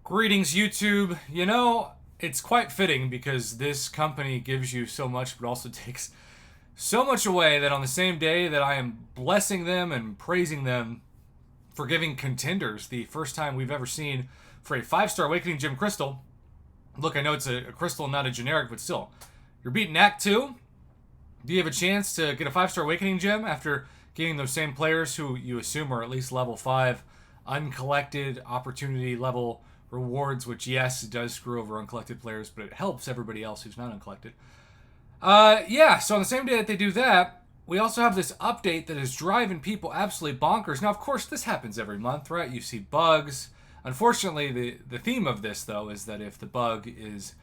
Greetings, YouTube. You know, it's quite fitting because this company gives you so much, but also takes so much away that on the same day that I am blessing them and praising them for giving contenders the first time we've ever seen for a 5-star Awakening Gem Crystal. Look, I know it's a crystal, not a generic, but still. You're beating Act 2. Do you have a chance to get a 5-star Awakening Gem after getting those same players who you assume are at least level 5 uncollected opportunity level rewards, which, yes, it does screw over uncollected players, but it helps everybody else who's not uncollected. Yeah, so on the same day that they do that, we also have this update that is driving people absolutely bonkers. Now, of course, this happens every month, right? You see bugs. Unfortunately, the theme of this, though, is that if the bug is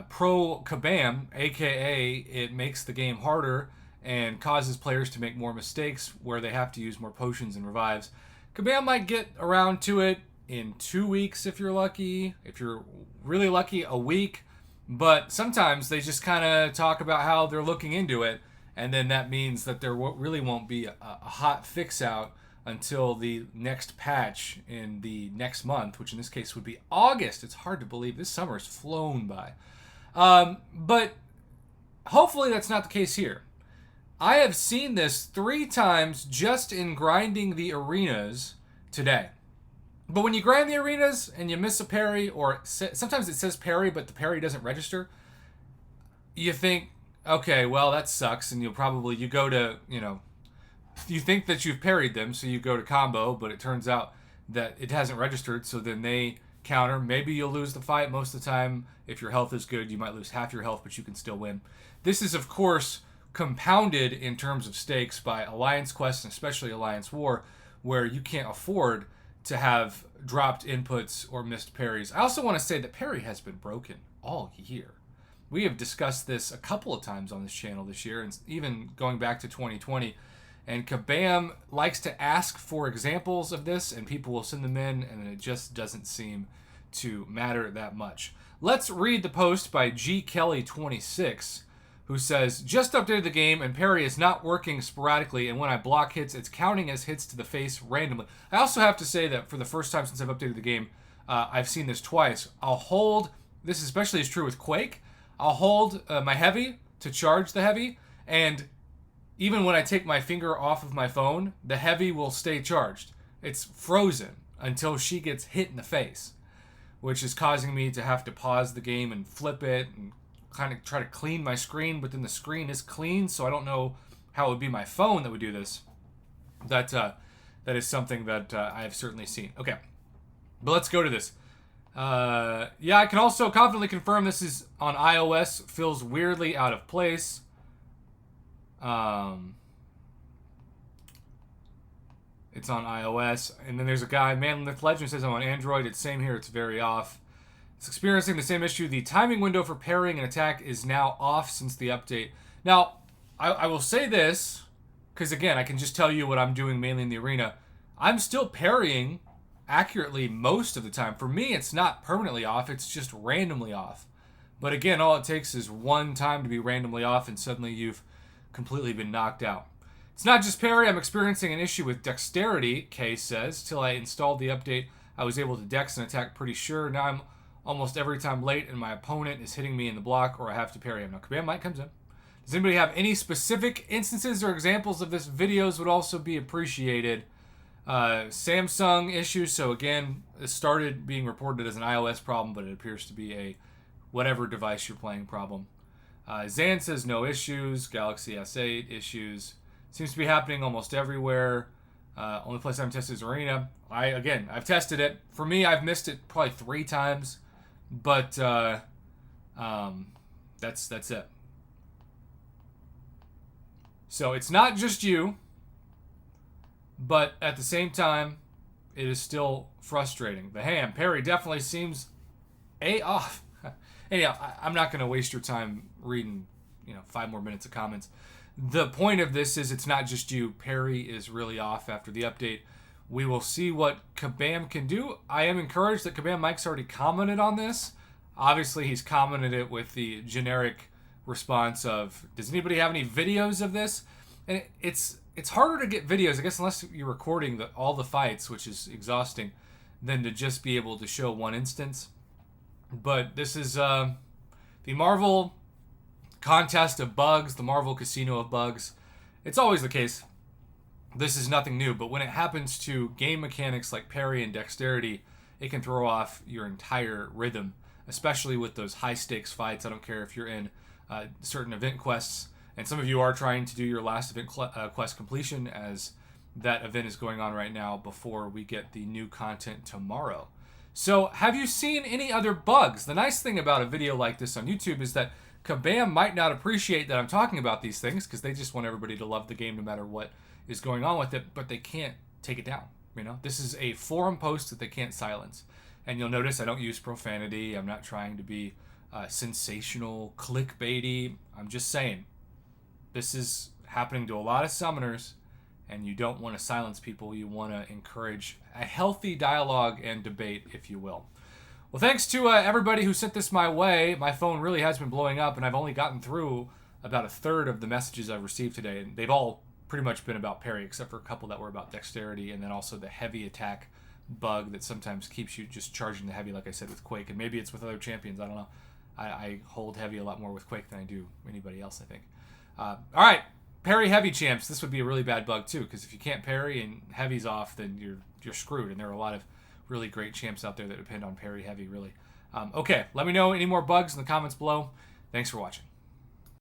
pro Kabam, aka it makes the game harder and causes players to make more mistakes where they have to use more potions and revives, Kabam might get around to it in 2 weeks if you're lucky. If you're really lucky, a week. But sometimes they just kind of talk about how they're looking into it, and then that means that there really won't be a hot fix out until the next patch in the next month, which in this case would be August. It's hard to believe. This summer has flown by. But hopefully that's not the case here. I have seen this 3 times just in grinding the arenas today. But when you grind the arenas and you miss a parry, or sometimes it says parry, but the parry doesn't register, you think, okay, well, that sucks, and you go to, you think that you've parried them, so you go to combo, but it turns out that it hasn't registered, so then they counter. Maybe you'll lose the fight. Most of the time, if your health is good, you might lose half your health, but you can still win. This is, of course, compounded in terms of stakes by Alliance Quest, and especially Alliance War, where you can't afford to have dropped inputs or missed parries. I also want to say that parry has been broken all year. We have discussed this a couple of times on this channel this year, and even going back to 2020. And Kabam likes to ask for examples of this, and people will send them in, and it just doesn't seem to matter that much. Let's read the post by G. Kelly26, who says, just updated the game and parry is not working sporadically, and when I block hits, it's counting as hits to the face randomly. I also have to say that for the first time since I've updated the game, I've seen this twice. I'll hold, this especially is true with Quake, I'll hold my heavy to charge the heavy, and even when I take my finger off of my phone, the heavy will stay charged. It's frozen until she gets hit in the face, which is causing me to have to pause the game and flip it and kind of try to clean my screen, but then the screen is clean, so I don't know how it would be my phone that would do this. That is something that I have certainly seen. Okay, but let's go to this. Yeah, I can also confidently confirm this is on iOS. Feels weirdly out of place. It's on iOS, and then there's a guy, Manlith Legend, says I'm on Android. It's same here. It's very off. It's experiencing the same issue. The timing window for parrying an attack is now off since the update. Now, I will say this, because again, I can just tell you what I'm doing mainly in the arena. I'm still parrying accurately most of the time. For me, it's not permanently off. It's just randomly off. But again, all it takes is one time to be randomly off, and suddenly you've completely been knocked out. It's not just parry. I'm experiencing an issue with dexterity, Kay says. Till I installed the update, I was able to dex an attack pretty sure. Now I'm almost every time late, and my opponent is hitting me in the block, or I have to parry him. Now, Kabam Mike comes in. Does anybody have any specific instances or examples of this? Videos would also be appreciated. Samsung issues. So again, it started being reported as an iOS problem, but it appears to be a whatever device you're playing problem. Zan says no issues. Galaxy S8 issues. Seems to be happening almost everywhere. Only place I haven't tested is Arena. I've tested it. For me, I've missed it probably 3 times. But that's it. So it's not just you, but at the same time, it is still frustrating. The ham parry definitely seems off. Anyhow, I'm not going to waste your time reading 5 more minutes of comments. The point of this is it's not just you. Parry is really off after the update. We will see what Kabam can do. I am encouraged that Kabam Mike's already commented on this. Obviously, he's commented it with the generic response of, does anybody have any videos of this? And it's harder to get videos, I guess, unless you're recording all the fights, which is exhausting. than to just be able to show one instance. But this is the Marvel contest of bugs, the Marvel casino of bugs. It's always the case. This is nothing new, but when it happens to game mechanics like parry and dexterity, it can throw off your entire rhythm, especially with those high stakes fights. I don't care if you're in certain event quests, and some of you are trying to do your last event quest completion, as that event is going on right now before we get the new content tomorrow. So have you seen any other bugs? The nice thing about a video like this on YouTube is that Kabam might not appreciate that I'm talking about these things, because they just want everybody to love the game no matter what is going on with it, but they can't take it down. You know, this is a forum post that they can't silence. And you'll notice I don't use profanity. I'm not trying to be sensational, clickbaity. I'm just saying, this is happening to a lot of summoners, and you don't want to silence people. You want to encourage a healthy dialogue and debate, if you will. Well, thanks to everybody who sent this my way. My phone really has been blowing up, and I've only gotten through about a third of the messages I've received today, and they've all pretty much been about parry, except for a couple that were about dexterity, and then also the heavy attack bug that sometimes keeps you just charging the heavy, like I said, with Quake. And maybe it's with other champions, I don't know. I hold heavy a lot more with Quake than I do anybody else, I think. All right, parry heavy champs. This would be a really bad bug too, because if you can't parry and heavy's off, then you're screwed. And there are a lot of really great champs out there that depend on parry heavy, really. Okay, let me know any more bugs in the comments below. Thanks for watching.